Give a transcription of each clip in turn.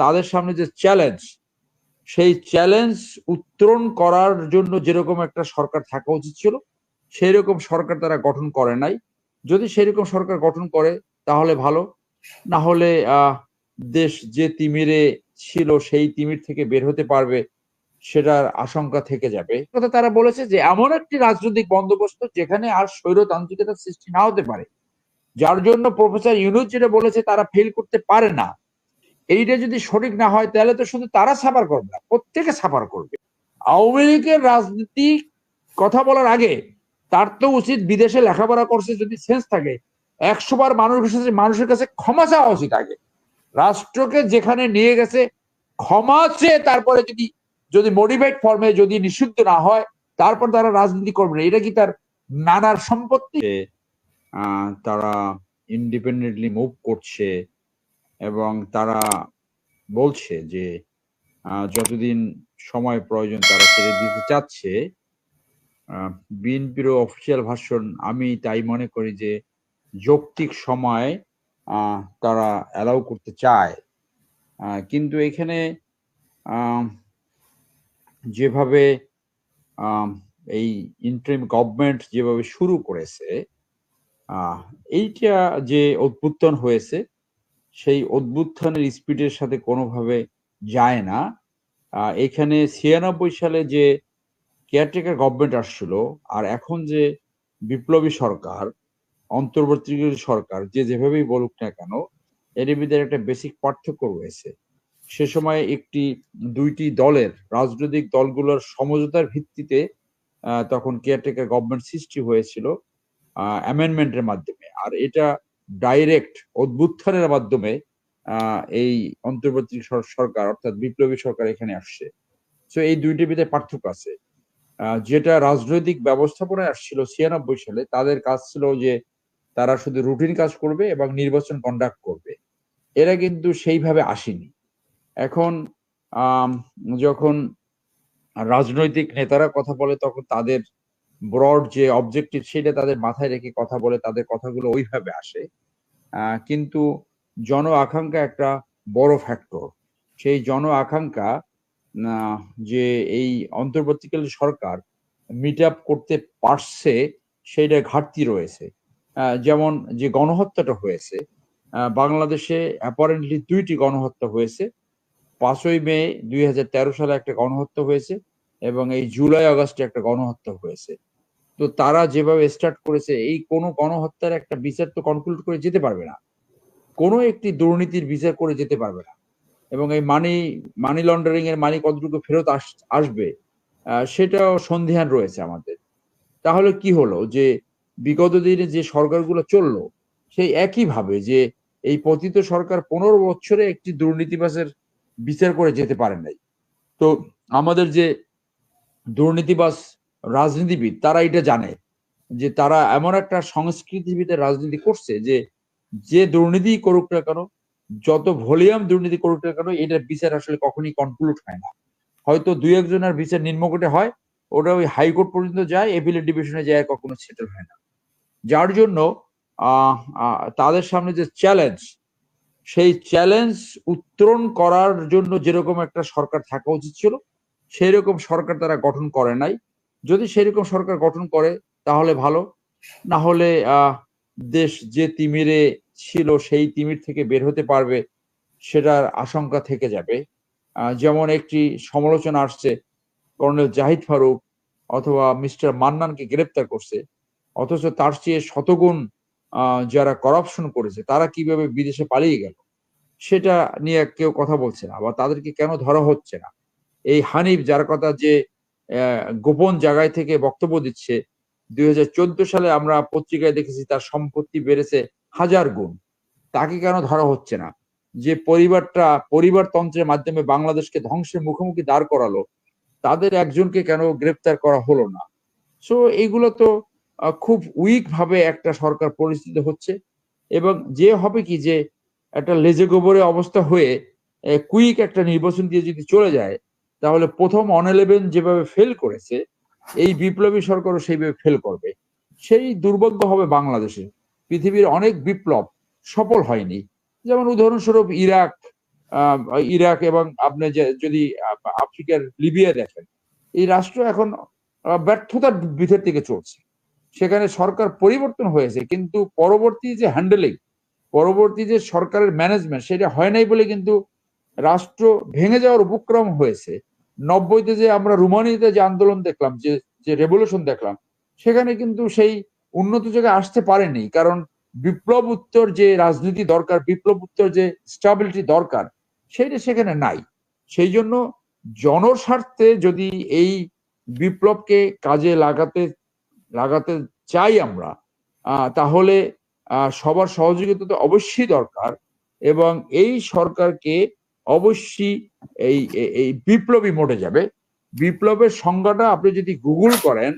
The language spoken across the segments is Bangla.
তাদের সামনে যে চ্যালেঞ্জ, সেই চ্যালেঞ্জ উত্তরণ করার জন্য যেরকম একটা সরকার থাকা উচিত ছিল, সেই রকম সরকার তারা গঠন করে নাই। যদি সেরকম সরকার গঠন করে তাহলে ভালো, না হলে দেশ যে তিমিরে ছিল সেই তিমির থেকে বের হতে পারবে সেটার আশঙ্কা থেকে যাবে। কথা তারা বলেছে যে এমন একটি রাজনৈতিক বন্দোবস্ত যেখানে আর স্বৈরতান্ত্রিকতার সৃষ্টি না হতে পারে, যার জন্য প্রফেসর ইউনূস যেটা বলেছে তারা ফেল করতে পারে না। এইটা যদি সঠিক না হয় তাহলে তো শুধু তারা সাফার করবে না, প্রত্যেকে সাফার করবে। আওয়ামী লীগের রাজনীতি কথা বলার আগে তার তো উচিত, বিদেশে লেখাপড়া করছে যদি সেন্স থাকে, 100 বার মানুষের কাছে ক্ষমা চাওয়া উচিত আগে। রাষ্ট্রকে যেখানে নিয়ে গেছে ক্ষমা চেয়ে তারপরে যদি যদি মডিফাইড ফর্মে যদি নিষিদ্ধ না হয় তারপর তারা রাজনীতি করবে না। এটা কি তার নানার সম্পত্তি? তারা ইন্ডিপেন্ডেন্টলি মুভ করছে এবং তারা বলছে যে যতদিন সময় প্রয়োজন তারা ছেড়ে দিতে চাচ্ছে। বিএনপির অফিসিয়াল ভাষণ, আমি তাই মনে করি যে যৌক্তিক সময় তারা অ্যালাউ করতে চায়। কিন্তু এখানে যেভাবে এই ইন্টারিম গভর্নমেন্ট যেভাবে শুরু করেছে, এইটা যে অভ্যুত্থান হয়েছে সেই অভ্যুত্থানের স্পিডের সাথে কোনোভাবে যায় না। এখানে 96 সালে যে কেয়ারটেকার গভর্নমেন্ট আসছিল আর এখন যে বিপ্লবী সরকার, অন্তর্বর্তীকালীন সরকার, যে যেভাবেই বলুক না কেন, এর ভিতরে একটা বেসিক পার্থক্য রয়েছে। সে সময় দুইটি দলের, রাজনৈতিক দলগুলোর সমঝোতার ভিত্তিতে তখন কেয়ারটেকার গভর্নমেন্ট সৃষ্টি হয়েছিল অ্যামেন্ডমেন্টের মাধ্যমে, আর এটা ডাইরেক্ট অভ্যুত্থানের মাধ্যমে এই অন্তর্বর্তী সরকার অর্থাৎ বিপ্লবী সরকার এখানে আসছে। তো এই দুইটির ভিতরে পার্থক্য আছে। যেটা রাজনৈতিক ব্যবস্থাপনায় আসছিল 96 সালে, তাদের কাজ ছিল যে তারা শুধু রুটিন কাজ করবে এবং নির্বাচন কন্ডাক্ট করবে। এরা কিন্তু সেইভাবে আসেনি। এখন যখন রাজনৈতিক নেতারা কথা বলে তখন তাদের ব্রড যে অবজেক্টিভ সেটা তাদের মাথায় রেখে কথা বলে, তাদের কথাগুলো ওইভাবে আসে। কিন্তু জন আকাঙ্ক্ষা একটা বড় ফ্যাক্টর। সেই জন আকাঙ্ক্ষা যে এই অন্তর্বর্তীকালীন সরকার মিট আপ করতে পারছে সেইটা ঘাটতি রয়েছে। যেমন যে গণহত্যাটা হয়েছে বাংলাদেশে, অ্যাপারেন্টলি 2টি গণহত্যা হয়েছে। 5ই মে 2013 সালে একটা গণহত্যা হয়েছে এবং এই জুলাই আগস্টে একটা গণহত্যা হয়েছে। তো তারা যেভাবে স্টার্ট করেছে, এই কোনো গণহত্যার একটা বিচার তো কনক্লুড করে যেতে পারবে না, কোনো একটি দুর্নীতির বিচার করে যেতে পারবে না। এবং এই মানি লন্ডারিং এর মানি কতটুকু ফেরত আসবে সেটাও সন্দিহান রয়েছে আমাদের। তাহলে কি হলো যে বিগত দিনে যে সরকারগুলো চললো সেই একইভাবে যে এই পতিত সরকার 15 বছরে একটি দুর্নীতিবাজের বিচার করে যেতে পারে নাই। তো আমাদের যে দুর্নীতিবাজ রাজনীতিবিদ তারা এটা জানে যে তারা এমন একটা সংস্কৃতির ভিতরে রাজনীতি করছে যে যে দুর্নীতি করুক না কেন, যত ভলিউম দুর্নীতি করুক না কেন, এটার বিচার আসলে কখনই কনক্লুড হয় না। হয়তো 2-1 জনের বিচার নিম্নকোর্টে হয়, ওটা ওই হাইকোর্ট পর্যন্ত যায়, এপিলেট ডিভিশনে যায়, কখনো সেটেল হয় না। যার জন্য তাদের সামনে যে চ্যালেঞ্জ, সেই চ্যালেঞ্জ উত্তরণ করার জন্য যেরকম একটা সরকার থাকা উচিত ছিল সেই রকম সরকার তারা গঠন করে নাই। যদি সেরকম সরকার গঠন করে তাহলে ভালো, না হলে দেশ যে তিমিরে ছিল সেই তিমির থেকে বের হতে পারবে সেটার আশঙ্কা থেকে যাবে। যেমন একটি সমালোচনা আসছে, কর্নেল জাহিদ ফারুক অথবা মিস্টার মান্নানকে গ্রেপ্তার করছে, অথচ তার চেয়ে শতগুণ যারা করাপশন করেছে তারা কিভাবে বিদেশে পালিয়ে গেল সেটা নিয়ে কেউ কথা বলছে না, বা তাদেরকে কেন ধরা হচ্ছে না। এই হানিফ, যার কথা যে গোপন জায়গায় থেকে বক্তব্য দিচ্ছে, 2014 সালে আমরা পত্রিকায় দেখেছি তার সম্পত্তি বেড়েছে 1000 গুণ, তাকে কেন ধরা হচ্ছে না? যে পরিবারতন্ত্রের মাধ্যমে বাংলাদেশকে ধ্বংসের মুখোমুখি দাঁড় করালো, তাদের একজনকে কেন গ্রেপ্তার করা হলো না? সো এইগুলো তো খুব উইক ভাবে একটা সরকার পরিচিত হচ্ছে। এবং যে হবে কি যে একটা লেজে গোবরে অবস্থা হয়ে কুইক একটা নির্বাচন দিয়ে যদি চলে যায়, তাহলে প্রথম 11 যেভাবে ফেল করেছে এই বিপ্লবী সরকারও সেইভাবে ফেল করবে। সেই দুর্ভাগ্য হবে বাংলাদেশে। পৃথিবীর অনেক বিপ্লব সফল হয়নি, যেমন উদাহরণস্বরূপ ইরাক, ইরাক এবং আপনি যদি আফ্রিকার লিবিয়া দেখেন, এই রাষ্ট্র এখন ব্যর্থতার ভিতর থেকে চলছে। সেখানে সরকার পরিবর্তন হয়েছে, কিন্তু পরবর্তী যে হ্যান্ডেলিং, পরবর্তী যে সরকারের ম্যানেজমেন্ট, সেটা হয় নাই বলে কিন্তু রাষ্ট্র ভেঙে যাওয়ার উপক্রম হয়েছে। 90-তে যে আমরা রুমানিয়াতে যে আন্দোলন দেখলাম, যে রেভলিউশন দেখলাম, সেখানে কিন্তু সেই উন্নত জায়গায় আসতে পারেনি, কারণ বিপ্লব উত্তর যে রাজনীতি দরকার, বিপ্লব উত্তর যে স্টেবিলিটি দরকার, সেটা সেখানে নাই। সেই জন্য জনস্বার্থে যদি এই বিপ্লবকে কাজে লাগাতে চাই আমরা, তাহলে সবার সহযোগিতা তো অবশ্যই দরকার, এবং এই সরকারকে অবশ্যই এই বিপ্লবী মোডে যাবে। বিপ্লবের সংজ্ঞাটা আপনি যদি গুগল করেন,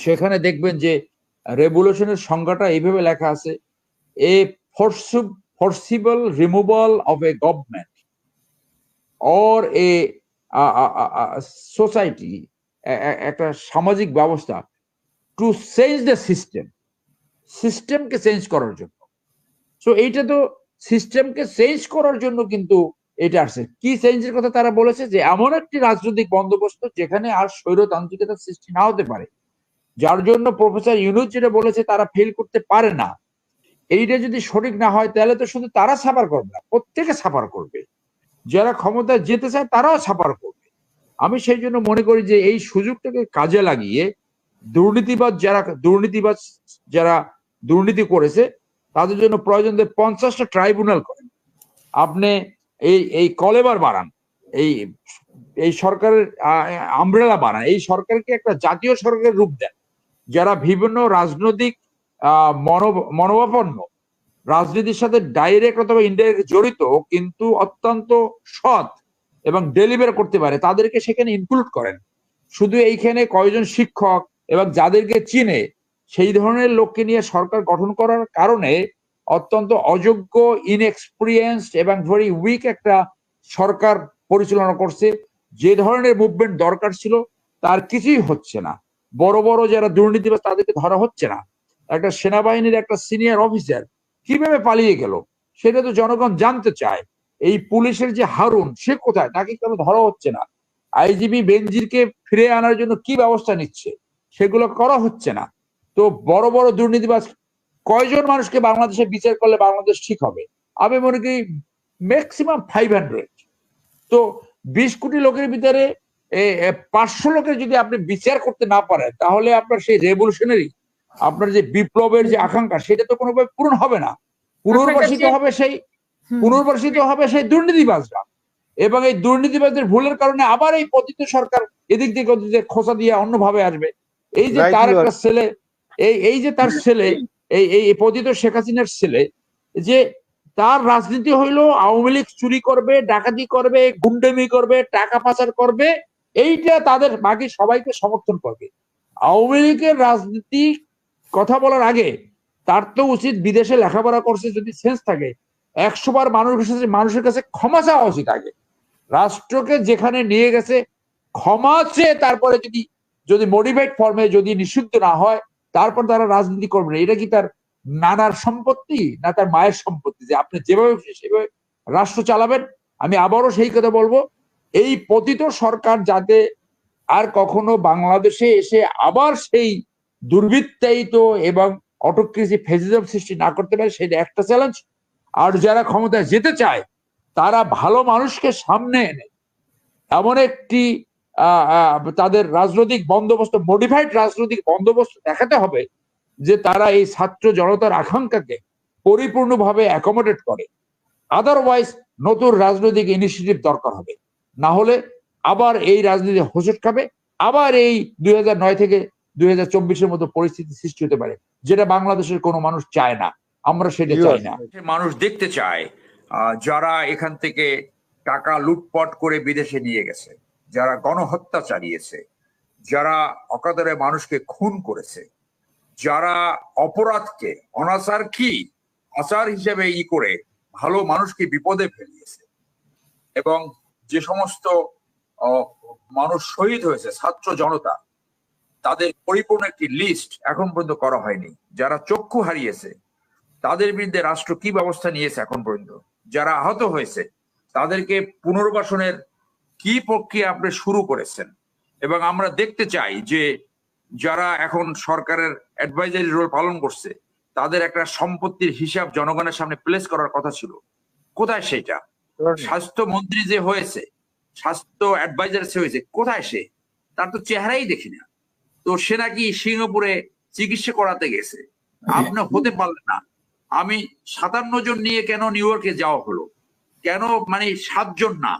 সেখানে দেখবেন যে রেভলিউশনের সংজ্ঞাটা এইভাবে লেখা আছে: a forcible removal of a government or a society, একটা সামাজিক ব্যবস্থা, টু চেঞ্জ দ্য সিস্টেমকে চেঞ্জ করার জন্য। সো এইটা তো সিস্টেমকে চেঞ্জ করার জন্য কিন্তু এটা আসছে। কি চেঞ্জের কথা তারা বলেছে? যে এমন একটি রাজনৈতিক বন্দোবস্ত যেখানে আর স্বৈরতান্ত্রিকতার সৃষ্টি না হতে পারে, যার জন্য প্রফেসর ইউনূস যেটা বলেছে তারা ফেল করতে পারে না। এইটা যদি সঠিক না হয়, তাহলে তো শুধু তারা সাফার করবে না, প্রত্যেকে সাফার করবে। যারা ক্ষমতায় যেতে চায় তারাও সাফার করবে। আমি সেই জন্য মনে করি যে এই সুযোগটাকে কাজে লাগিয়ে দুর্নীতিবাজ যারা দুর্নীতি করেছে, তাদের জন্য প্রয়োজন 50টা ট্রাইব্যুনাল করেন, আপনি এই কলেবার বাড়ান, এই এই সরকারের আমব্রেলা বাড়ান, এই সরকারকে একটা জাতীয় সরকারের রূপ দেন, যারা বিভিন্ন রাজনৈতিক মনোভাবাপন্ন, রাজনীতির সাথে ডাইরেক্ট অথবা ইনডাইরেক্ট জড়িত, কিন্তু অত্যন্ত সৎ এবং ডেলিভার করতে পারে, তাদেরকে সেখানে ইনক্লুড করেন। শুধু এইখানে কয়জন শিক্ষক এবং যাদেরকে চিনে সেই ধরনের লোককে নিয়ে সরকার গঠন করার কারণে অত্যন্ত অযোগ্য, ইনএক্সপিরিয়েন্সড এবং ভেরি উইক একটা সরকার পরিচালনা করছে। যে ধরনের মুভমেন্ট দরকার ছিল তার কিছুই হচ্ছে না। বড় বড় যারা দুর্নীতিবাজ তাদেরকে ধরা হচ্ছে না। একটা সেনাবাহিনীর একটা সিনিয়র অফিসার কিভাবে পালিয়ে গেল সেটা তো জনগণ জানতে চায়। এই পুলিশের যে হারুন, সে কোথায়? তাকে কেন ধরা হচ্ছে না? আইজিপি বেনজিরকে ফিরে আনার জন্য কি ব্যবস্থা নিচ্ছে? সেগুলো করা হচ্ছে না। তো বড় বড় দুর্নীতিবাজ কয়জন মানুষকে বাংলাদেশে বিচার করলে বাংলাদেশ ঠিক হবে? আমি মনে করি ম্যাক্সিমাম 500। তো 20 কোটি লোকের ভিতরে 500 লোকের যদি আপনি বিচার করতে না পারেন, তাহলে আপনার সেই রেভলিউশনারি, আপনার যে বিপ্লবের যে আকাঙ্ক্ষা, সেটা তো কোনোভাবে পূরণ হবে না। পুনর্বাসিত হবে সেই দুর্নীতিবাজরা, এবং এই দুর্নীতিবাজদের ভুলের কারণে আবার এই পতিত সরকার এদিক থেকে ওদিকে খোঁচা দিয়ে অন্যভাবে আসবে। এই যে তার একটা ছেলে, এই যে তার ছেলে, এই পতিত শেখ হাসিনার ছেলে, যে তার রাজনীতি হইলো আওয়ামী লীগ চুরি করবে, ডাকাতি করবে, গুন্ডামি করবে, টাকা পাচার করবে, এইটা তাদের বাকি সবাইকে সমর্থন করবে। আওয়ামী লীগের রাজনীতি কথা বলার আগে তার তো উচিত, বিদেশে লেখাপড়া করছে যদি সেন্স থাকে, 100 বার মানুষের কাছে ক্ষমা চাওয়া উচিত আগে। রাষ্ট্রকে যেখানে নিয়ে গেছে ক্ষমা চেয়ে তারপরে যদি মডিফাইড ফর্মে যদি নিষিদ্ধ না হয়, তারপর তারা রাজনীতি করবে না। এটা কি তার নানার সম্পত্তি না তার মায়ের সম্পত্তি যে আপনি যেভাবে সেভাবে রাষ্ট্র চালাবেন? আমি আবারও সেই কথা বলবো, এই পতিত সরকার যাতে আর কখনো বাংলাদেশে এসে আবার সেই দুর্বৃত্তায়িত এবং অটোক্রেসি ফেসিজম সৃষ্টি না করতে পারে, সেটা একটা চ্যালেঞ্জ। আর যারা ক্ষমতায় যেতে চায় তারা ভালো মানুষকে সামনে এনে এমন একটি তাদের রাজনৈতিক বন্দোবস্ত, মডিফাইড রাজনৈতিক বন্দোবস্ত দেখাতে হবে যে তারা এই ছাত্র জনতার আকাঙ্ক্ষাকে পরিপূর্ণভাবে অ্যাকোমোডেট করে। আদারওয়াইজ নতুন রাজনৈতিক ইনিশিয়েটিভ দরকার হবে, না হলে আবার এই রাজনীতি হোঁচট খাবে, আবার এই 2009 থেকে 2024-এর মতো পরিস্থিতি সৃষ্টি হতে পারে, যেটা বাংলাদেশের কোনো মানুষ চায় না। আমরা সেটা চাই না। মানুষ দেখতে চায় যারা এখান থেকে টাকা লুটপাট করে বিদেশে নিয়ে গেছে, যারা গণহত্যা চালিয়েছে, যারা অকাতরে মানুষকে খুন করেছে, যারা অপরাধকে অনাচার কি আচার হিসেবে করে ভালো মানুষকে বিপদে ফেলিয়েছে, এবং যে সমস্ত মানুষ শহীদ হয়েছে, ছাত্র জনতা, তাদের পরিপূর্ণ একটি লিস্ট এখন পর্যন্ত করা হয়নি। যারা চক্ষু হারিয়েছে তাদের বিরুদ্ধে রাষ্ট্র কি ব্যবস্থা নিয়েছে এখন পর্যন্ত, যারা আহত হয়েছে তাদেরকে পুনর্বাসনের কি প্রক্রিয়া আপনি শুরু করেছেন? এবং আমরা দেখতে চাই যে যারা এখন সরকারের অ্যাডভাইজারি রোল পালন করছে তাদের একটা সম্পত্তির হিসাব জনগণের সামনে প্লেস করার কথা ছিল, কোথায় সেটা? স্বাস্থ্যমন্ত্রী যে হয়েছে, স্বাস্থ্য অ্যাডভাইজার হয়েছে, কোথায় সে? তার তো চেহারাই দেখি না। তো সে নাকি সিঙ্গাপুরে চিকিৎসা করাতে গেছে, আপনি হতে পারলেন না। আমি 57 জন নিয়ে কেন নিউ ইয়র্কে যাওয়া হলো, কেন মানে 7 জন না?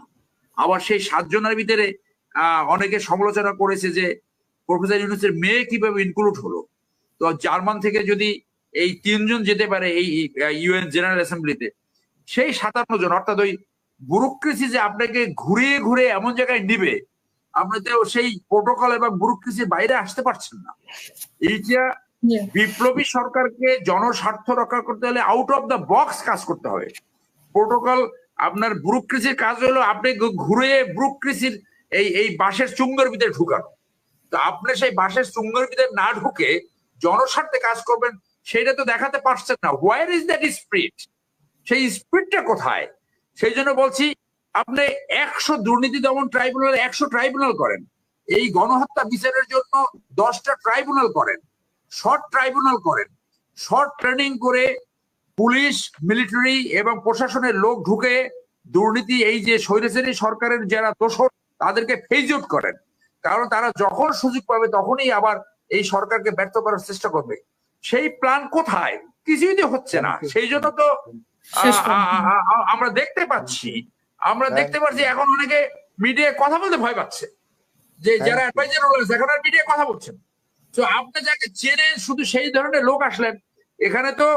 আবার সেই 7 জনের ভিতরে অনেকে সমালোচনা করেছে যে প্রফেসর ইউনূসের মেয়ে কিভাবে ইনক্লুড হলো। তো জার্মান থেকে যদি এই 3 জন যেতে পারে এই ইউএন জেনারেল অ্যাসেম্বলিতে, সেই 57 জন, অর্থাৎ ওই ব্যুরোক্রেসি যে আপনাকে ঘুরিয়ে ঘুরে এমন জায়গায় নিবে, আপনি তো সেই প্রোটোকল এবং ব্যুরোক্রেসির বাইরে আসতে পারছেন না। এইটা বিপ্লবী সরকারকে জনস্বার্থ রক্ষা করতে হলে আউট অফ দ্য বক্স কাজ করতে হবে। প্রোটোকল আপনার ব্যুরোক্রেসির কাজ হলো আপনি ঘুরে ব্যুরোক্রেসির এই বাঁশের চুঙ্গের ভিতরে ঢুকানো। তো আপনি সেই বাঁশের চুঙ্গের ভিতরে না ঢুকে জনস্বার্থে কাজ করবেন, সেটা তো দেখাতে পারছেন না। Where is that spirit? সেই স্পিরিটটা কোথায়? সেই জন্য বলছি, আপনি 100 দুর্নীতি দমন ট্রাইব্যুনাল 100 ট্রাইব্যুনাল করেন, এই গণহত্যা বিচারের জন্য 10টা ট্রাইব্যুনাল করেন, শর্ট ট্রাইব্যুনাল করেন, শর্ট ট্রেনিং করে পুলিশ, মিলিটারি এবং প্রশাসনের লোক ঢুকে দুর্নীতি, এই যে স্বৈরাচারী সরকারের যারা দোষর তাদেরকে ফেজ আউট করেন। কারণ তারা যখন সুযোগ পাবে তখনই আবার এই সরকারকে ব্যর্থ করার চেষ্টা করবে। সেই প্ল্যান কোথায়? কিছুই তো হচ্ছে না। সেই জন্য তো আমরা দেখতে পাচ্ছি এখন অনেকে মিডিয়ায় কথা বলতে ভয় পাচ্ছে, যে যারা অ্যাডভাইজার রয়েছে এখন আর মিডিয়ায় কথা বলছেন। তো আপনি যাকে চেনেন শুধু সেই ধরনের লোক আসলেন। এখানে তো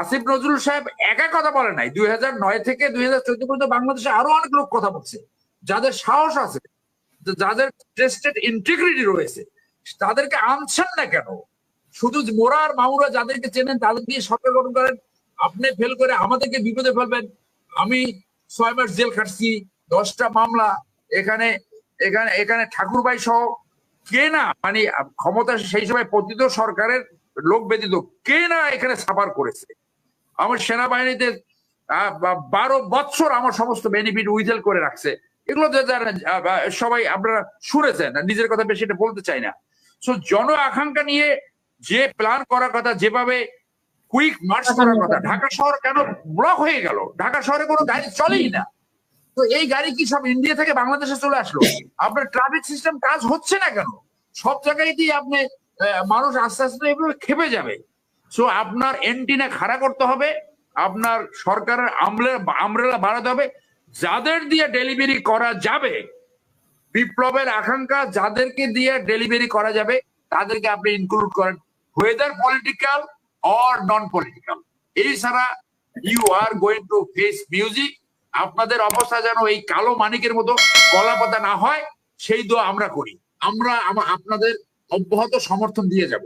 আসিফ নজরুল সাহেব একা কথা বলে নাই, 2009 থেকে 2014 পর্যন্ত বাংলাদেশে আরো অনেক লোক কথা বলছে, যাদের সাহস আছে, যাদের টেস্টেড ইন্টিগ্রিটি রয়েছে। তাদেরকে আনছেন না কেন? শুধু মোরা আর মামুরা যাদেরকে চেনেন তাদের দিয়ে সরকার গঠন করেন, আপনি ফেল করে আমাদেরকে বিপদে ফেলবেন। আমি 6 মাস জেল খাটছি, 10টা মামলা, এখানে এখানে এখানে ঠাকুরবাই সহ কে না মানে ক্ষমতা সেই সময় পতিত সরকারের লোক ব্যতীত কে না এখানে সাফার করেছে। আমার সেনাবাহিনীতে 12 বছর আমার সমস্ত বেনিফিট উইথেল করে রাখছে। এগুলো সবাই আপনারা শুনেছেন, নিজের কথা বেশি এটা বলতে চাই না। সো জন আকাঙ্ক্ষা নিয়ে যে প্ল্যান করার কথা, যেভাবে কুইক মার্চ করার কথা, ঢাকা শহর কেন ব্লক হয়ে গেল? ঢাকা শহরে কোনো গাড়ি চলেই না। তো এই গাড়ি কি সব ইন্ডিয়া থেকে বাংলাদেশে চলে আসলো? আপনার ট্রাফিক সিস্টেম কাজ হচ্ছে না কেন? সব জায়গায় দিয়ে আপনি মানুষ আস্তে আস্তে এভাবে খেপে যাবে। সো আপনার এন্টিনা খাড়া করতে হবে, আপনার সরকারের আমরেলা বাড়াতে হবে। যাদের দিয়ে ডেলিভারি করা যাবে, বিপ্লবের আকাঙ্ক্ষা যাদেরকে দিয়ে ডেলিভারি করা যাবে তাদেরকে আপনি ইনক্লুড করেন, whether political or non political. এই ছাড়া you are going to face music. আপনাদের অবস্থা যেন এই কালো মানিকের মতো কলা পাতা না হয়, সেই দোয়া আমরা করি। আমরা আপনাদের অব্যাহত সমর্থন দিয়ে যাব।